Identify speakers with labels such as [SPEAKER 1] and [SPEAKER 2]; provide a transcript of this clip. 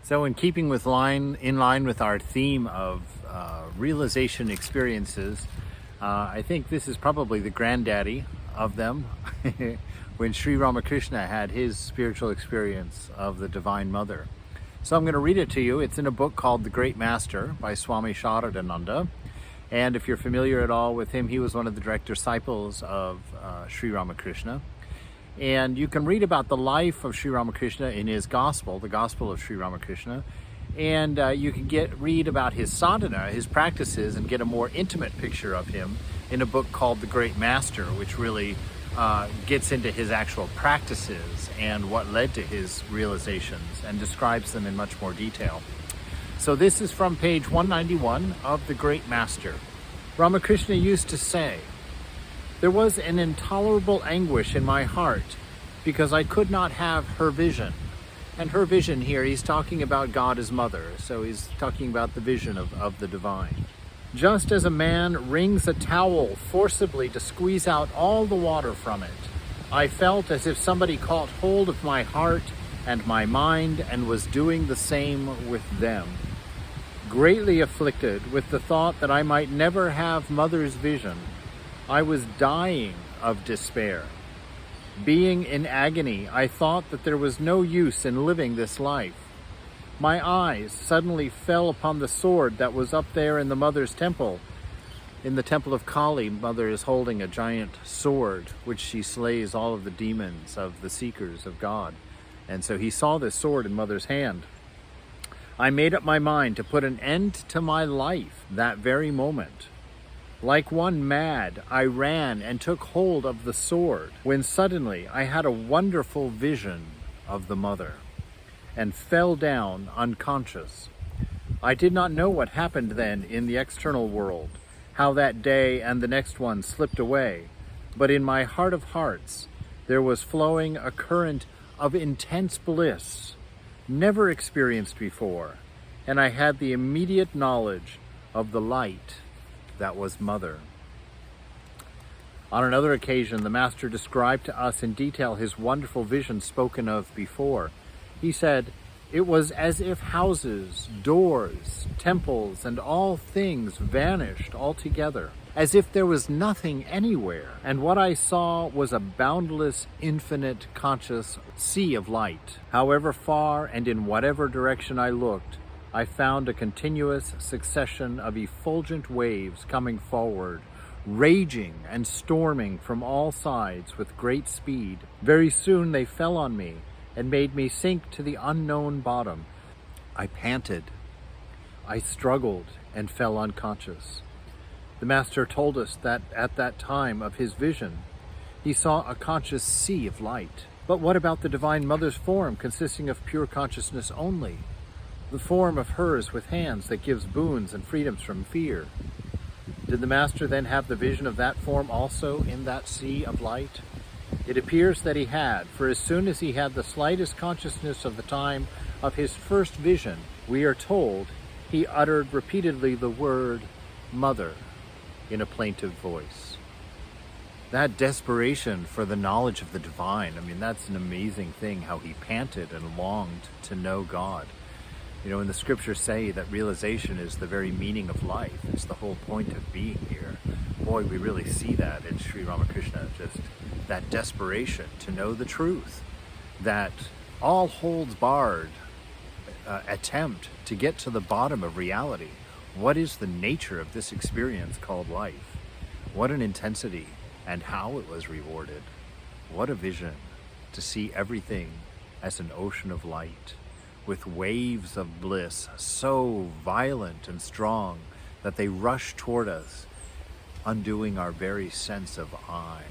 [SPEAKER 1] So in keeping with in line with our theme of realization experiences, I think this is probably the granddaddy of them when Sri Ramakrishna had his spiritual experience of the Divine Mother. So I'm going to read it to you. It's in a book called The Great Master by Swami Sharadananda. And if you're familiar at all with him, he was one of the direct disciples of Sri Ramakrishna. And you can read about the life of Sri Ramakrishna in his gospel, the Gospel of Sri Ramakrishna. And you can read about his sadhana, his practices, and get a more intimate picture of him in a book called The Great Master, which really gets into his actual practices and what led to his realizations and describes them in much more detail. So this is from page 191 of The Great Master. Ramakrishna used to say, "There was an intolerable anguish in my heart because I could not have her vision." And her vision here, he's talking about God as mother. So he's talking about the vision of the divine. "Just as a man wrings a towel forcibly to squeeze out all the water from it, I felt as if somebody caught hold of my heart and my mind and was doing the same with them. Greatly afflicted with the thought that I might never have mother's vision, I was dying of despair. Being in agony, I thought that there was no use in living this life. My eyes suddenly fell upon the sword that was up there in the mother's temple. In the temple of Kali, mother is holding a giant sword, which she slays all of the demons of the seekers of God. And so he saw this sword in mother's hand. I made up my mind to put an end to my life that very moment. Like one mad, I ran and took hold of the sword, when suddenly I had a wonderful vision of the mother and fell down unconscious. I did not know what happened then in the external world, how that day and the next one slipped away, but in my heart of hearts there was flowing a current of intense bliss, never experienced before, and I had the immediate knowledge of the light that was mother." On another occasion, the Master described to us in detail his wonderful vision spoken of before. He said, "It was as if houses, doors, temples, and all things vanished altogether, as if there was nothing anywhere, and what I saw was a boundless, infinite, conscious sea of light. However far and in whatever direction I looked, I found a continuous succession of effulgent waves coming forward, raging and storming from all sides with great speed. Very soon they fell on me and made me sink to the unknown bottom. I panted. I struggled and fell unconscious." The Master told us that at that time of his vision, he saw a conscious sea of light. But what about the Divine Mother's form consisting of pure consciousness only? The form of hers with hands that gives boons and freedoms from fear. Did the Master then have the vision of that form also in that sea of light? It appears that he had, for as soon as he had the slightest consciousness of the time of his first vision, we are told he uttered repeatedly the word "Mother" in a plaintive voice. That desperation for the knowledge of the divine, I mean, that's an amazing thing, how he panted and longed to know God. You know, when the scriptures say that realization is the very meaning of life, it's the whole point of being here. Boy, we really see that in Sri Ramakrishna, just that desperation to know the truth, that all holds barred attempt to get to the bottom of reality. What is the nature of this experience called life? What an intensity, and how it was rewarded. What a vision to see everything as an ocean of light, with waves of bliss so violent and strong that they rush toward us, undoing our very sense of I.